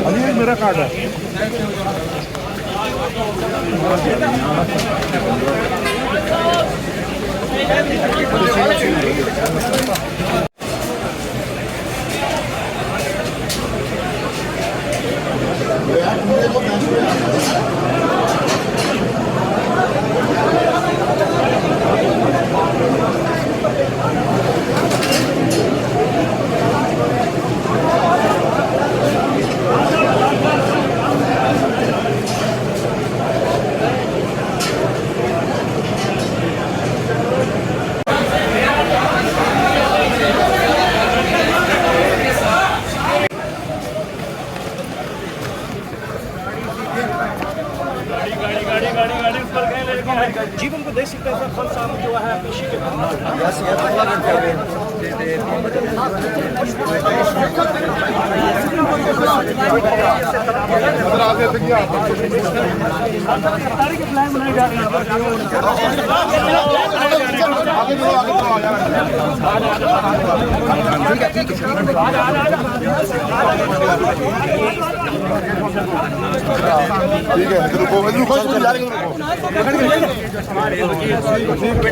अभी मेरा कार्ड है। जीवन को देख सकते हैं फल साहब जो है पेशी के प्लान बनाए जा रहे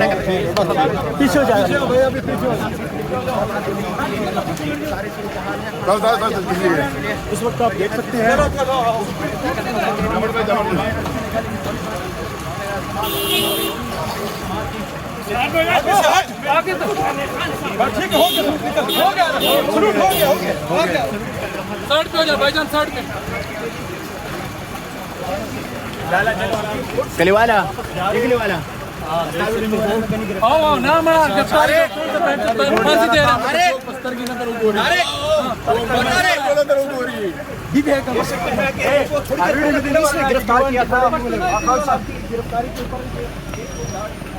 पीछे हो जाएगा भैया अभी पीछे इस वक्त आप देख सकते हैं साइड पे हो जा भाईजान, साइड पे गलीवाला आओ ना मैं गिरफ्तारी फांसी दे रहा अरे बस्तर की नजर उगोरी अरे ठीक है कर सकते हैं कि थोड़ी देर पहले गिरफ्तार किया था गिरफ्तारी के ऊपर